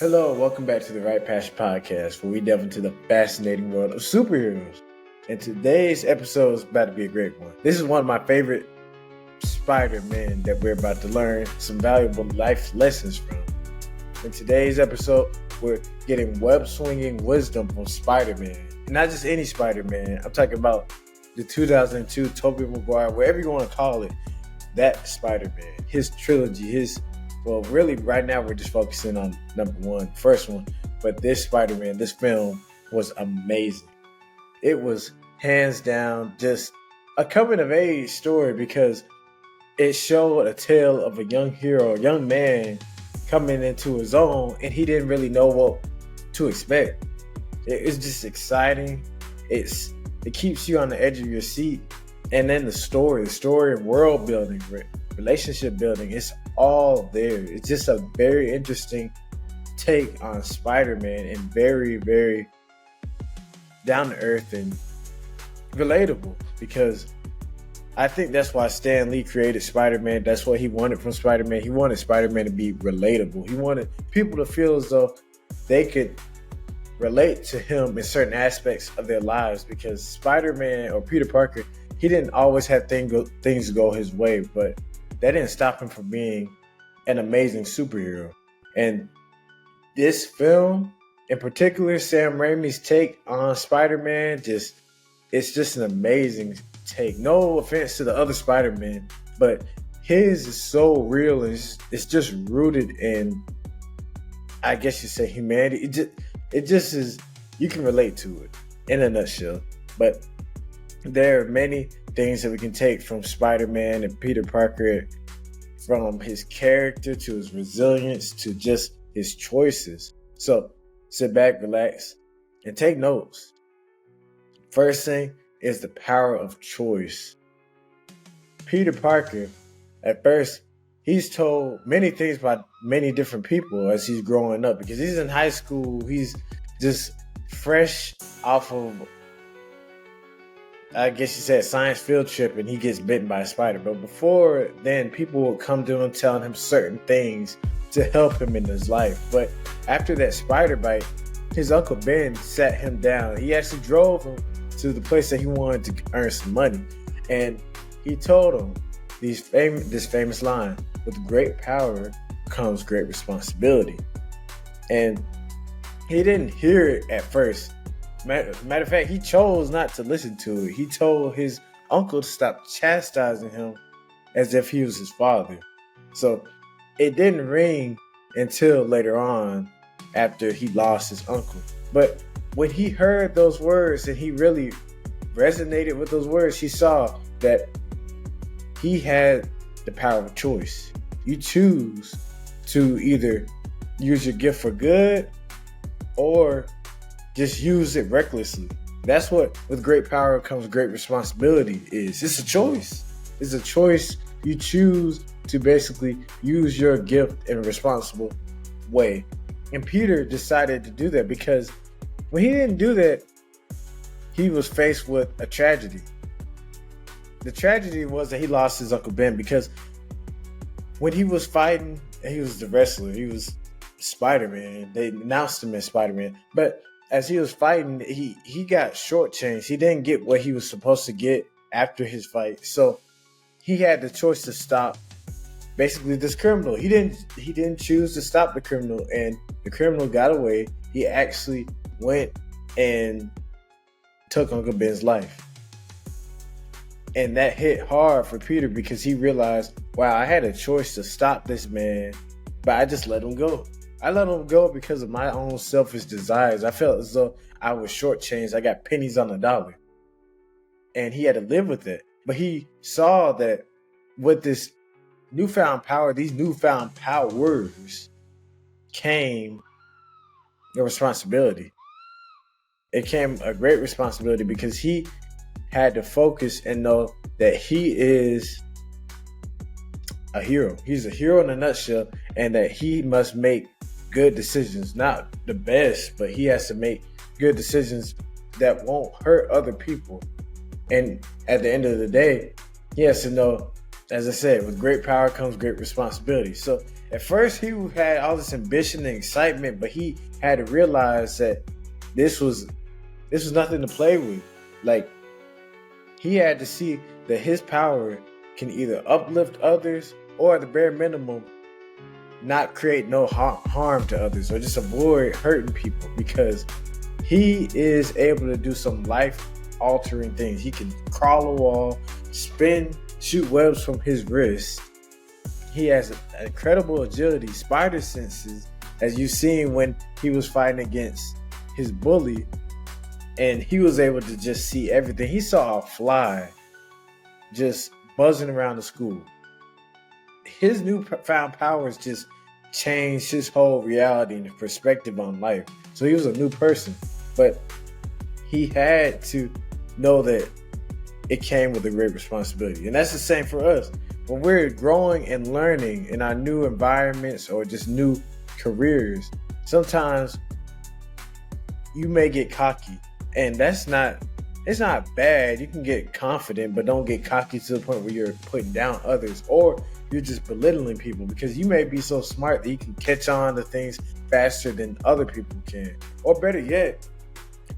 Hello, welcome back to the Wrightpassion podcast, where we delve into the fascinating world of superheroes. And today's episode is about to be a great one. This is one of my favorite Spider-Man that we're about to learn some valuable life lessons from. In today's episode, we're getting web-swinging wisdom from Spider-Man. And not just any Spider-Man. I'm talking about the 2002 Tobey Maguire, whatever you want to call it, that Spider-Man, his trilogy, well, really, right now we're just focusing on first one. But this Spider-Man, this film was amazing. It was hands down just a coming-of-age story because it showed a tale of a young hero, a young man coming into his own, and he didn't really know what to expect. It's just exciting. It keeps you on the edge of your seat. And then the story and world building, relationship building, it's all there. It's just a very interesting take on Spider-Man and very, very down to earth and relatable, because I think that's why Stan Lee created Spider-Man. That's what he wanted from Spider-Man. He wanted Spider-Man to be relatable. He wanted people to feel as though they could relate to him in certain aspects of their lives, because Spider-Man, or Peter Parker, he didn't always have things go his way, but that didn't stop him from being an amazing superhero. And this film, in particular, Sam Raimi's take on Spider-Man, it's just an amazing take. No offense to the other Spider-Man, but his is so real, and it's just rooted in, I guess you say, humanity. It just is, you can relate to it in a nutshell. But there are many things that we can take from Spider-Man and Peter Parker, from his character to his resilience to just his choices. So sit back, relax, and take notes. First thing is the power of choice. Peter Parker, at first, he's told many things by many different people as he's growing up, because he's in high school. He's just fresh off of, I guess you said, science field trip, and he gets bitten by a spider. But before then, people would come to him telling him certain things to help him in his life. But after that spider bite, his Uncle Ben sat him down. He actually drove him to the place that he wanted to earn some money. And he told him this famous line: with great power comes great responsibility. And he didn't hear it at first. Matter of fact, he chose not to listen to it. He told his uncle to stop chastising him as if he was his father. So it didn't ring until later on, after he lost his uncle. But when he heard those words and he really resonated with those words, he saw that he had the power of choice. You choose to either use your gift for good or just use it recklessly. That's what with great power comes great responsibility is. It's a choice. It's a choice. You choose to basically use your gift in a responsible way. And Peter decided to do that because when he didn't do that, he was faced with a tragedy. The tragedy was that he lost his Uncle Ben, because when he was fighting, he was the wrestler. He was Spider-Man. They announced him as Spider-Man. But as he was fighting, he got shortchanged. He didn't get what he was supposed to get after his fight. So he had the choice to stop basically this criminal. He didn't choose to stop the criminal, and the criminal got away. He actually went and took Uncle Ben's life. And that hit hard for Peter, because he realized, wow, I had a choice to stop this man, but I just let him go. I let him go because of my own selfish desires. I felt as though I was shortchanged. I got pennies on the dollar. And he had to live with it. But he saw that with this newfound power, these newfound powers, came a responsibility. It came a great responsibility, because he had to focus and know that he is a hero. He's a hero in a nutshell, and that he must make good decisions. Not the best, but he has to make good decisions that won't hurt other people. And at the end of the day, he has to know as I said, with great power comes great responsibility. So at first he had all this ambition and excitement, but he had to realize that this was nothing to play with. Like, he had to see that his power can either uplift others or at the bare minimum not create no harm to others, or just avoid hurting people, because he is able to do some life altering things. He can crawl a wall, shoot webs from his wrist. He has an incredible agility, spider senses, as you've seen when he was fighting against his bully, and he was able to just see everything. He saw a fly just buzzing around the school. His newfound powers just changed his whole reality and perspective on life. So he was a new person, but he had to know that it came with a great responsibility. And that's the same for us. When we're growing and learning in our new environments or just new careers, sometimes you may get cocky, and it's not bad. You can get confident, but don't get cocky to the point where you're putting down others or you're just belittling people, because you may be so smart that you can catch on to things faster than other people can. Or better yet,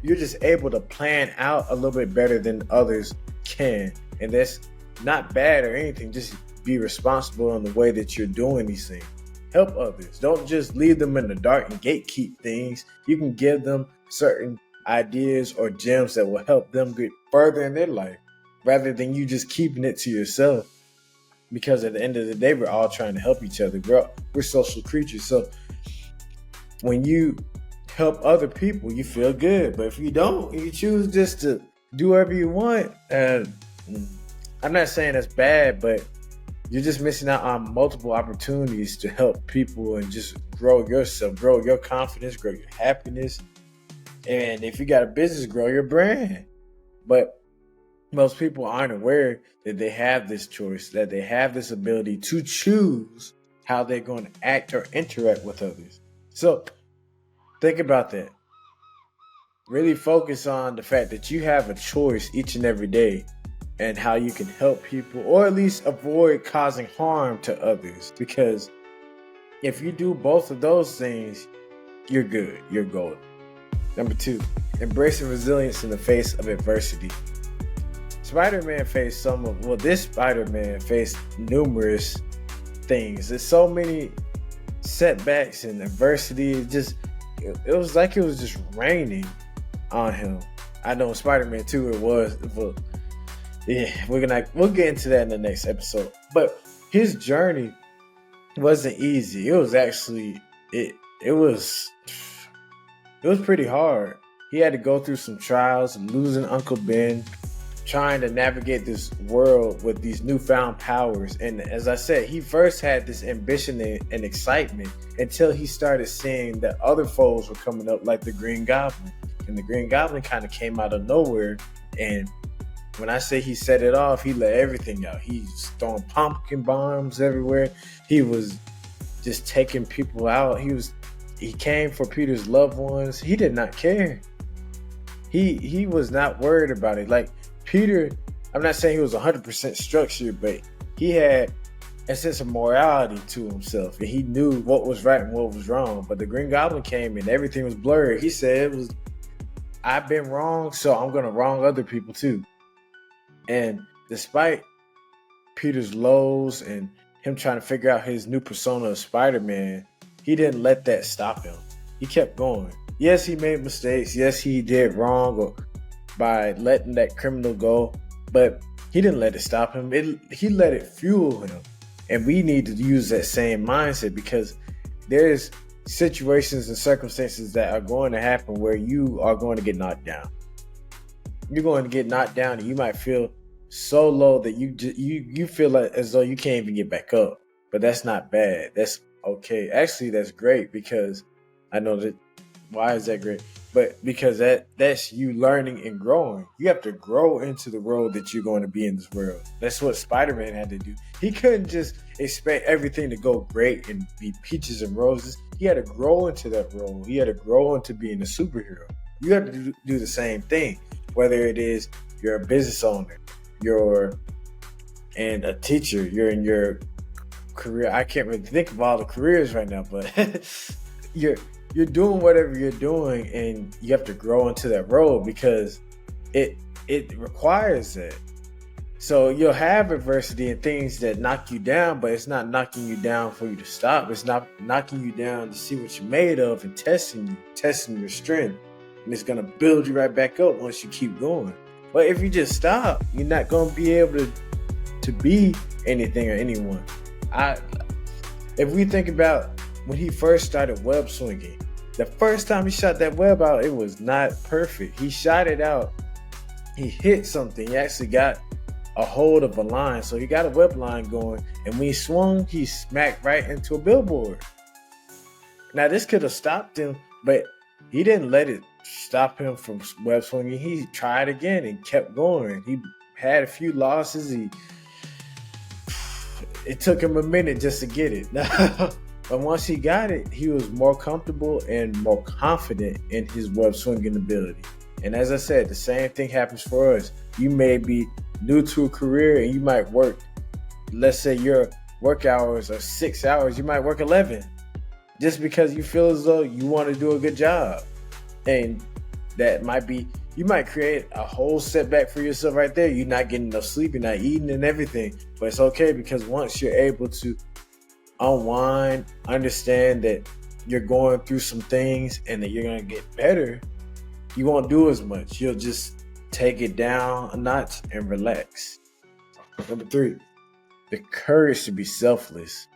you're just able to plan out a little bit better than others can. And that's not bad or anything. Just be responsible in the way that you're doing these things. Help others. Don't just leave them in the dark and gatekeep things. You can give them certain ideas or gems that will help them get further in their life, rather than you just keeping it to yourself. Because at the end of the day, we're all trying to help each other. We're social creatures. So when you help other people, you feel good. But if you don't, you choose just to do whatever you want. And I'm not saying that's bad, but you're just missing out on multiple opportunities to help people and just grow yourself, grow your confidence, grow your happiness. And if you got a business, grow your brand. But most people aren't aware that they have this choice, that they have this ability to choose how they're going to act or interact with others. So think about that. Really focus on the fact that you have a choice each and every day, and how you can help people, or at least avoid causing harm to others. Because if you do both of those things, you're good. You're golden. Number 2, embracing resilience in the face of adversity. Spider-Man faced this Spider-Man faced numerous things. There's so many setbacks and adversity. It was like it was just raining on him. I know Spider-Man 2 it was, but yeah, we'll get into that in the next episode. But his journey wasn't easy. It was actually it was pretty hard. He had to go through some trials, losing Uncle Ben, trying to navigate this world with these newfound powers. And as I said, he first had this ambition and excitement until he started seeing that other foes were coming up, like the Green Goblin. And the Green Goblin kind of came out of nowhere. And when I say he set it off, he let everything out. He was throwing pumpkin bombs everywhere. He was just taking people out. He came for Peter's loved ones. He did not care. He was not worried about it. Like Peter, I'm not saying he was 100% structured, but he had a sense of morality to himself, and he knew what was right and what was wrong. But the Green Goblin came and everything was blurred. He said, I've been wrong, so I'm going to wrong other people too. And despite Peter's lows and him trying to figure out his new persona of Spider-Man, he didn't let that stop him. He kept going. Yes, he made mistakes. Yes, he did wrong by letting that criminal go, but he didn't let it stop him. He let it fuel him. And we need to use that same mindset, because there's situations and circumstances that are going to happen where you are going to get knocked down. You're going to get knocked down, and you might feel so low that you feel like as though you can't even get back up. But that's not bad. That's okay. Actually, that's great, because I know that. Why is that great? But because that's you learning and growing. You have to grow into the role that you're going to be in this world. That's what Spider-Man had to do. He couldn't just expect everything to go great and be peaches and roses. He had to grow into that role. He had to grow into being a superhero. You have to do the same thing, whether it is you're a business owner, you're and a teacher. You're in your career. I can't really think of all the careers right now, but you're you're doing whatever you're doing, and you have to grow into that role because it it requires it. So you'll have adversity and things that knock you down, but it's not knocking you down for you to stop. It's not knocking you down to see what you're made of and testing your strength. And it's gonna build you right back up once you keep going. But if you just stop, you're not gonna be able to be anything or anyone. I If we think about when he first started web swinging, the first time he shot that web out, it was not perfect. He shot it out. He hit something. He actually got a hold of a line. So he got a web line going. And when he swung, he smacked right into a billboard. Now, this could have stopped him, but he didn't let it stop him from web swinging. He tried again and kept going. He had a few losses. It took him a minute just to get it. But once he got it, he was more comfortable and more confident in his web swinging ability. And as I said, the same thing happens for us. You may be new to a career and you might work, let's say your work hours are 6 hours, you might work 11 just because you feel as though you want to do a good job. And that might be, you might create a whole setback for yourself right there. You're not getting enough sleep, you're not eating and everything. But it's okay because once you're able to unwind, understand that you're going through some things and that you're going to get better, you won't do as much. You'll just take it down a notch and relax. Number 3, the courage to be selfless.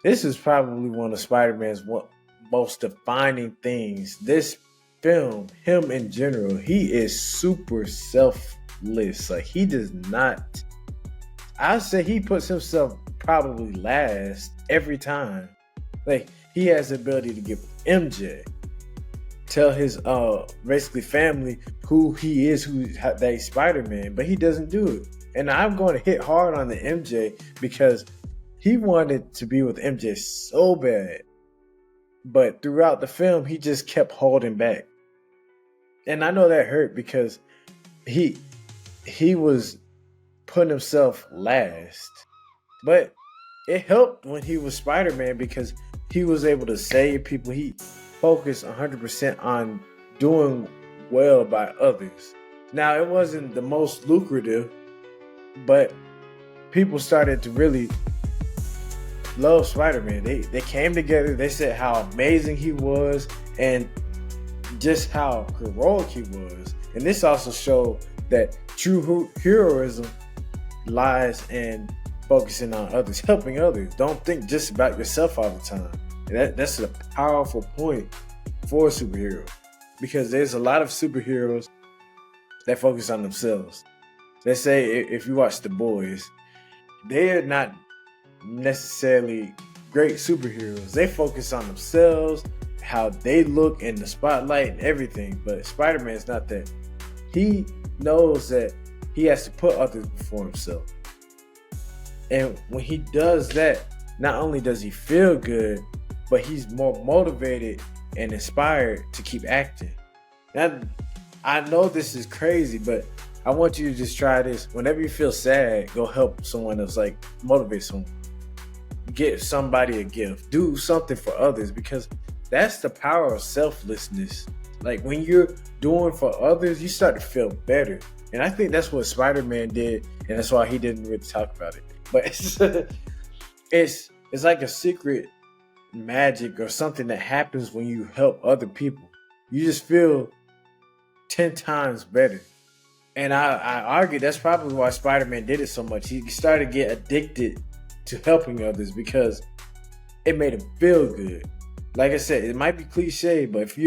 This is probably one of Spider-Man's most defining things. This film, him in general, he is super selfless. Like, he does not, I'd say he puts himself probably last every time. Like, he has the ability to give MJ, tell his basically family who he is, that he's Spider-Man, but he doesn't do it. And I'm going to hit hard on the MJ because he wanted to be with MJ so bad, but throughout the film he just kept holding back. And I know that hurt because he was putting himself last, but it helped when he was Spider-Man because he was able to save people. He focused 100% on doing well by others. Now, it wasn't the most lucrative, but people started to really love Spider-Man. They came together. They said how amazing he was and just how heroic he was. And this also showed that true heroism lies in focusing on others, helping others. Don't think just about yourself all the time. And that's a powerful point for a superhero, because there's a lot of superheroes that focus on themselves. Let's say if you watch The Boys, they're not necessarily great superheroes. They focus on themselves, how they look in the spotlight and everything. But Spider-Man's not that. He knows that he has to put others before himself. And when he does that, not only does he feel good, but he's more motivated and inspired to keep acting. Now, I know this is crazy, but I want you to just try this. Whenever you feel sad, go help someone else, like motivate someone. Give somebody a gift. Do something for others, because that's the power of selflessness. Like, when you're doing for others, you start to feel better. And I think that's what Spider-Man did, and that's why he didn't really talk about it. But it's like a secret magic or something that happens when you help other people. You just feel 10 times better. And I argue that's probably why Spider-Man did it so much. He started to get addicted to helping others because it made him feel good. Like I said, it might be cliche, but if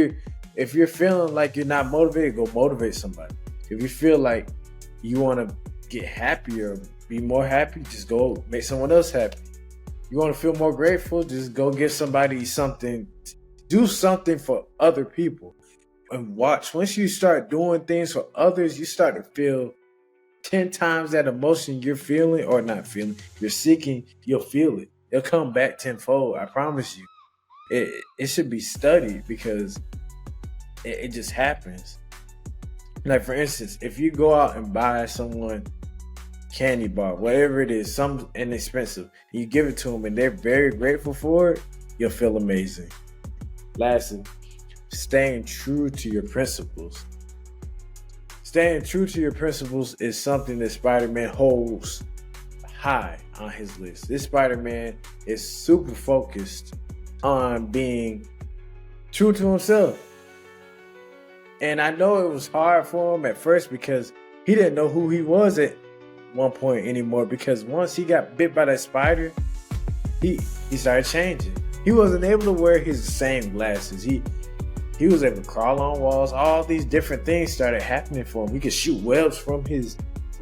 you're feeling like you're not motivated, go motivate somebody. If you feel like you want to get happier, be more happy, just go make someone else happy. You want to feel more grateful, just go give somebody something. Do something for other people. And watch, once you start doing things for others, you start to feel 10 times that emotion you're feeling, or not feeling, you're seeking, you'll feel it. It'll come back tenfold, I promise you. It should be studied because it just happens. Like, for instance, if you go out and buy someone candy bar, whatever it is, something inexpensive. You give it to them and they're very grateful for it, you'll feel amazing. Lastly, staying true to your principles. Staying true to your principles is something that Spider-Man holds high on his list. This Spider-Man is super focused on being true to himself. And I know it was hard for him at first because he didn't know who he was at one point anymore, because once he got bit by that spider, he started changing. He wasn't able to wear his same glasses. He was able to crawl on walls. All these different things started happening for him. He could shoot webs from his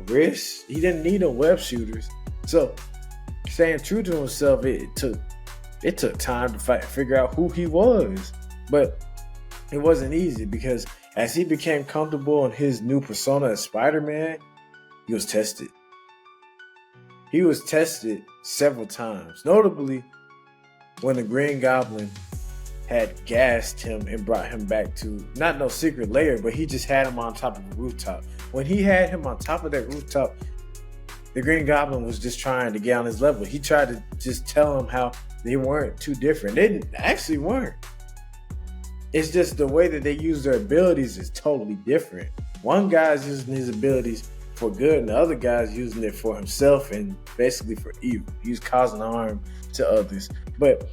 wrist. He didn't need no web shooters. So staying true to himself, it took time to figure out who he was. But it wasn't easy, because as he became comfortable in his new persona as Spider-Man, he was tested. He was tested several times, notably when the Green Goblin had gassed him and brought him back to, not no secret lair, but he just had him on top of the rooftop. When he had him on top of that rooftop, the Green Goblin was just trying to get on his level. He tried to just tell him how they weren't too different. They actually weren't. It's just the way that they use their abilities is totally different. One guy's using his abilities for good, and the other guy's using it for himself and basically for evil. He's causing harm to others. But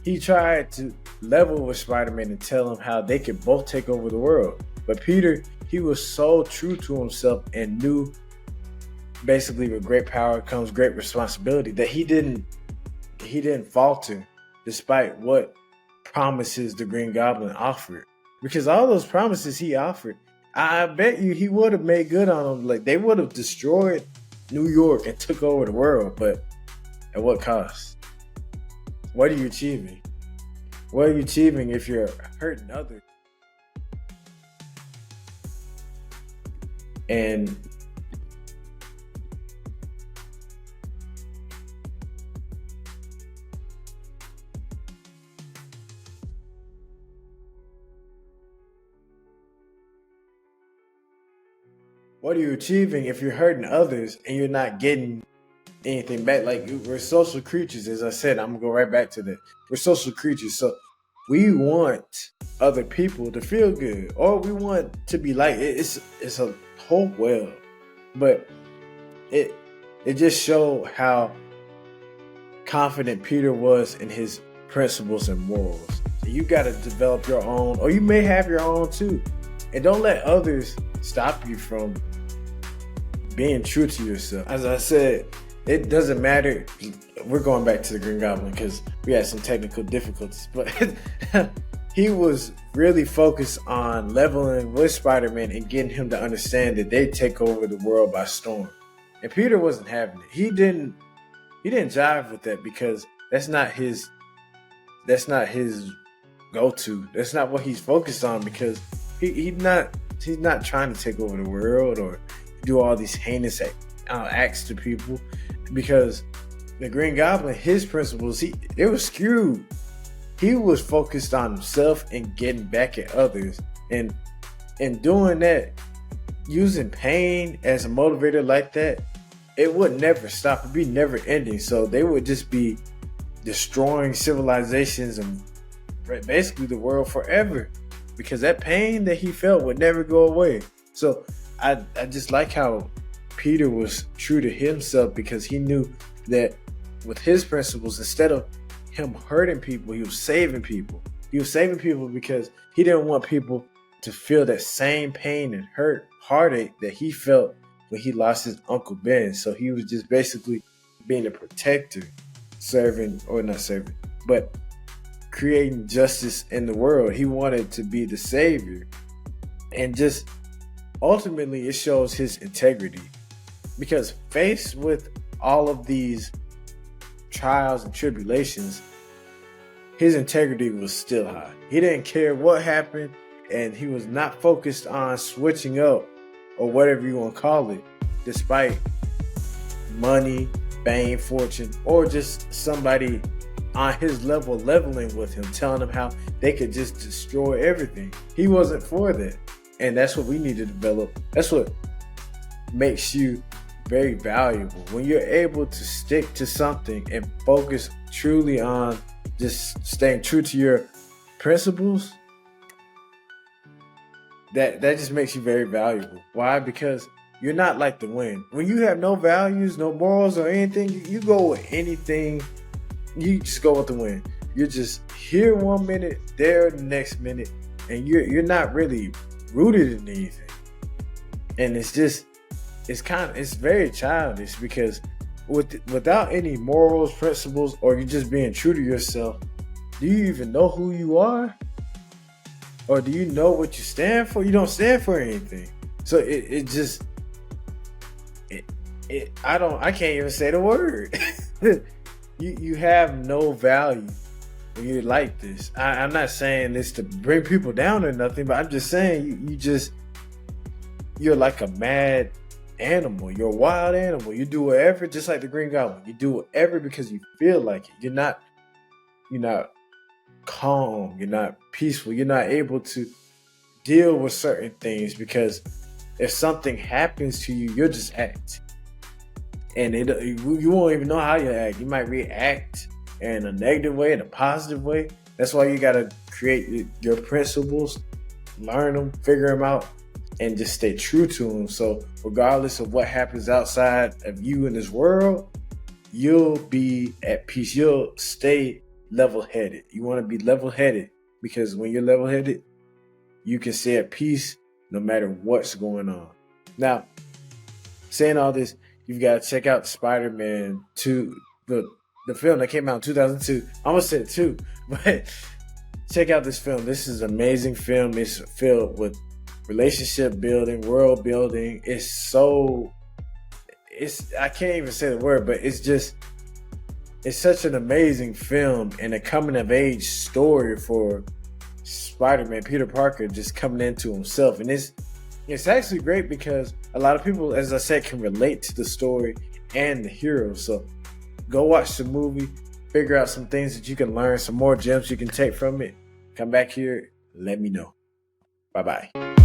he tried to level with Spider-Man and tell him how they could both take over the world. But Peter, he was so true to himself and knew basically with great power comes great responsibility that he didn't falter despite what promises the Green Goblin offered. Because all those promises he offered, I bet you he would have made good on them. Like, they would have destroyed New York and took over the world, but at what cost? What are you achieving? What are you achieving if you're hurting others? And what are you achieving if you're hurting others and you're not getting anything back? Like, we're social creatures, as I said. I'm gonna go right back to that. We're social creatures, so we want other people to feel good, or we want to be like it's a whole world. But it just showed how confident Peter was in his principles and morals. You got to develop your own, or you may have your own too, and don't let others stop you from being true to yourself. As I said, it doesn't matter. We're going back to the Green Goblin because we had some technical difficulties, but he was really focused on leveling with Spider-Man and getting him to understand that they take over the world by storm. And Peter wasn't having it. He didn't jive with that, because that's not his go-to. That's not what he's focused on, because he's not trying to take over the world or do all these heinous acts to people. Because the Green Goblin, his principles, they were skewed. He was focused on himself and getting back at others, and doing that, using pain as a motivator like that, it would never stop. It'd be never ending. So they would just be destroying civilizations and basically the world forever, because that pain that he felt would never go away. So I just like how Peter was true to himself, because he knew that with his principles, instead of him hurting people, he was saving people. He was saving people because he didn't want people to feel that same pain and heartache that he felt when he lost his Uncle Ben. So he was just basically being a protector, but creating justice in the world. He wanted to be the savior. And just ultimately, it shows his integrity, because faced with all of these trials and tribulations, his integrity was still high. He didn't care what happened, and he was not focused on switching up, or whatever you want to call it, despite money, fame, fortune, or just somebody on his level leveling with him, telling him how they could just destroy everything. He wasn't for that. And that's what we need to develop. That's what makes you very valuable. When you're able to stick to something and focus truly on just staying true to your principles, that just makes you very valuable. Why? Because you're not like the wind. When you have no values, no morals or anything, you go with anything. You just go with the wind. You're just here one minute, there the next minute, and you're not really rooted in anything. And it's very childish, because without any morals, principles, or you just being true to yourself, do you even know who you are? Or do you know what you stand for? You don't stand for anything. So I can't even say the word. You have no value when you're like this. I'm not saying this to bring people down or nothing, but I'm just saying you're like a mad animal. You're a wild animal. You do whatever, just like the Green Goblin. You do whatever because you feel like it. You're not calm. You're not peaceful. You're not able to deal with certain things, because if something happens to you, you'll just act. And you won't even know how you act. You might react in a negative way, in a positive way. That's why you got to create your principles, learn them, figure them out, and just stay true to them. So regardless of what happens outside of you in this world, you'll be at peace. You'll stay level-headed. You want to be level-headed, because when you're level-headed, you can stay at peace no matter what's going on. Now, saying all this, you've got to check out Spider-Man 2, the film that came out in 2002. I almost said 2, but check out this film. This is an amazing film. It's filled with relationship building, world building. I can't even say the word, but it's such an amazing film, and a coming of age story for Spider-Man, Peter Parker, just coming into himself. And it's actually great because a lot of people, as I said, can relate to the story and the hero. So go watch the movie, figure out some things that you can learn, some more gems you can take from it. Come back here, let me know. Bye-bye.